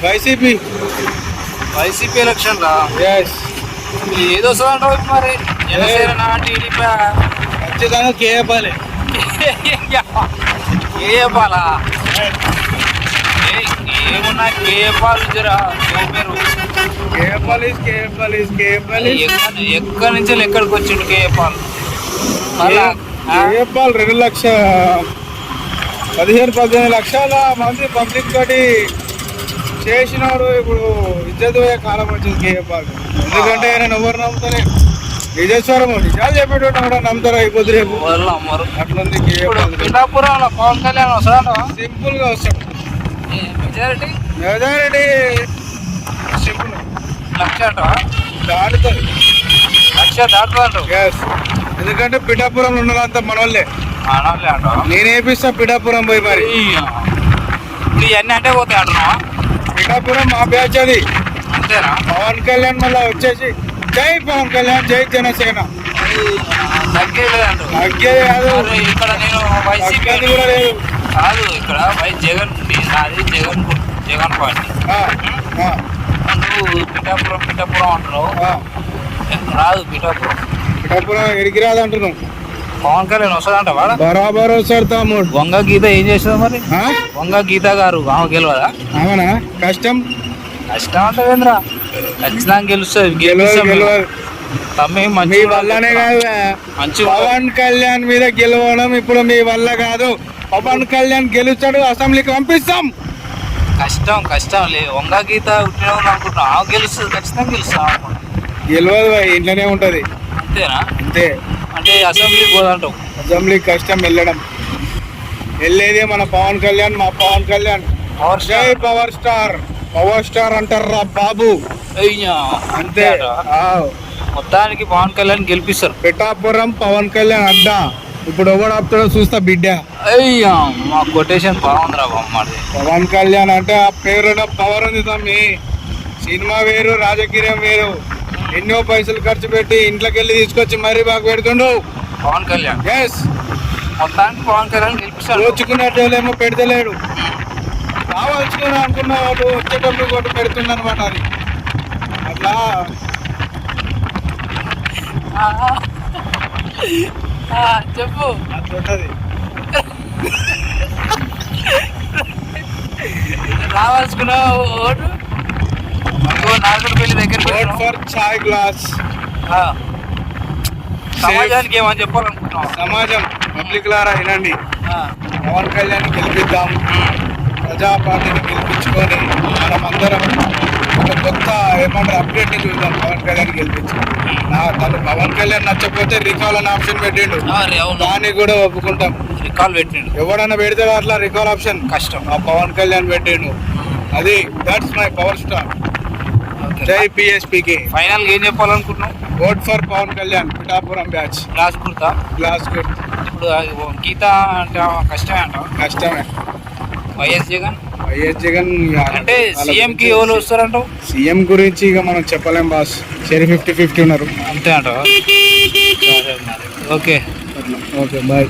YCP election రా. ఏదో వస్తుందంటావు మరి జనసేన టీడీపీ ఖచ్చితంగా కేపాలి. కేపాలా ఏమున్నా కేపాలు జరా పేరు ఎక్కడి నుంచి ఎక్కడికి వచ్చిండు కేపాల్? కేపాల్ 2,15 లక్షల మంది పబ్లిక్ తోటి చేసినాడు. ఇప్పుడు ఇజ్జత్ పోయే కాలం వచ్చింది కేపాల్. ఎందుకంటే ఆయన ఎవరు నమ్ముతారే? నిజేశ్వరం నిజాలు చెప్పేటోడు కూడా నమ్ముతారు. అయిపోద్ది రేపు అట్లుంది కేపాల్. పిఠాపురంలో పవన్ కళ్యాణ్ వస్తాడా? సింపుల్ గా వస్తాడు. మెజారిటీ సింపుల్ లక్ష దాటుతుంది. దాటుతాడు. ఎందుకంటే పిఠాపురంలో ఉన్నదంతా మనోళ్ళే. అంట నేను వేపిస్తా పిఠాపురం పోయి. మరి ఇప్పుడు ఇవన్నీ అంటే పోతాయి అంటున్నావా? పిఠాపురం మా బ్యాచ్ అది. అంతేనా? పవన్ కళ్యాణ్ మళ్ళీ వచ్చేసి జై పవన్ కళ్యాణ్, జై జనసేన. తగ్గేది కాదు, ఇక్కడ నేను వైసీపీ కూడా లేదు. కాదు, ఇక్కడ జగన్ నాది జగన్ పార్టీ. నువ్వు పిఠాపురం అంటున్నావు. రాదు పిఠాపురం ఎడికి రాదు అంటున్నావు. పవన్ కళ్యాణ్ వస్తుందంట వాడు బరాబర్ వస్తాడు తమ్ముడు. వంగ గీత ఏం చేస్తుంది మరి? వంగ గీత గారు ఆమె గెలవదా? అవునా? కష్టం అంటేంద్రా ఖచ్చితంగా గెలుస్తుంది. మీ వల్లనే కాదు. పవన్ కళ్యాణ్ మీద గెలవడం ఇప్పుడు మీ వల్ల కాదు. పవన్ కళ్యాణ్ గెలుస్తాడు, అసెంబ్లీకి పంపిస్తాం. కష్టం లేదు. వంగ గీత పుట్టిన అనుకుంటున్నా ఆమె గెలుస్తుంది, ఖచ్చితంగా గెలుస్తాం. గెలవదు, ఇంట్లోనే ఉంటది. అంతేనా? అంతే. అంటే అసెంబ్లీకి పోదంటావు? అసెంబ్లీకి కష్టం వెళ్ళడం. వెళ్ళేదే మన పవన్ కళ్యాణ్. మా పవన్ కళ్యాణ్ జై పవర్ స్టార్ అంటారా బాబు. అంతే. మొత్తానికి పవన్ కళ్యాణ్ గెలిపిస్తారు. పిఠాపురం పవన్ కళ్యాణ్ అడ్డా. ఇప్పుడు ఎవడు ఆపుతాడో చూస్తా బిడ్డ. అయ్యా మా కొటేషన్ బాగుందిరా బామ్మాది. పవన్ కళ్యాణ్ అంటే ఆ పేరులో పవర్ ఉంది తమ్మి. సినిమా వేరు, రాజకీయం వేరు. ఎన్నో పైసలు ఖర్చు పెట్టి ఇంట్లోకి వెళ్ళి తీసుకొచ్చి మరీ బాగా పెడుతుండు పవన్ కళ్యాణ్. మొత్తానికి పవన్ కళ్యాణ్ గెలిపిస్తాడు. దోచుకునేటోళ్ళేమో పెడతలేడు. కావాల్సుకుని అనుకున్న వాడు వచ్చేటప్పుడు కూడా పెడుతుంది అనమాట. అది అట్లా చెప్పు. అట్లుంటది. రావాల్సుకున్న ఓటు నాగర్పల్లి దగ్గర ఫర్ చాయ్ గ్లాస్. సమాజానికి ఏమని చెప్పాలనుకుంటున్నాం? సమాజం పబ్లిక్ లారా వినండి. పవన్ కళ్యాణ్ గెలిపిద్దాం. ప్రజా పార్టీని గెలిపించుకొని మనమందరం ఒక కొత్త అప్డేట్ చూద్దాం. పవన్ కళ్యాణ్ గెలిపించి తను పవన్ కళ్యాణ్ నచ్చకపోతే రికాల్ అనే ఆప్షన్ పెట్టిండు. దాన్ని కూడా ఒప్పుకుంటాం. రికాల్ పెట్టిండు. ఎవడన్నా పెడితే అట్లా రికాల్ ఆప్షన్ కష్టం. ఆ పవన్ కళ్యాణ్ పెట్టిండు. అది దట్స్ మై పవర్ స్టార్. జై పిఎస్పీకి. ఫైనల్ ఏం చెప్పాలనుకుంటున్నాం? Vote for Pawan Kalyan. Pithapuram batch. Glass గుర్తా? గ్లాస్ గుర్తు. ఇప్పుడు గీత అంటే కష్టమే అంటావు? కష్టమే. వైఎస్ జగన్ అంటే సీఎం కి ఎవరు వస్తారంటావు? సీఎం గురించి ఇక మనం చెప్పలేం బాస్. సరే 50-50 ఉన్నారు. అంతే అంటావా? Okay bye.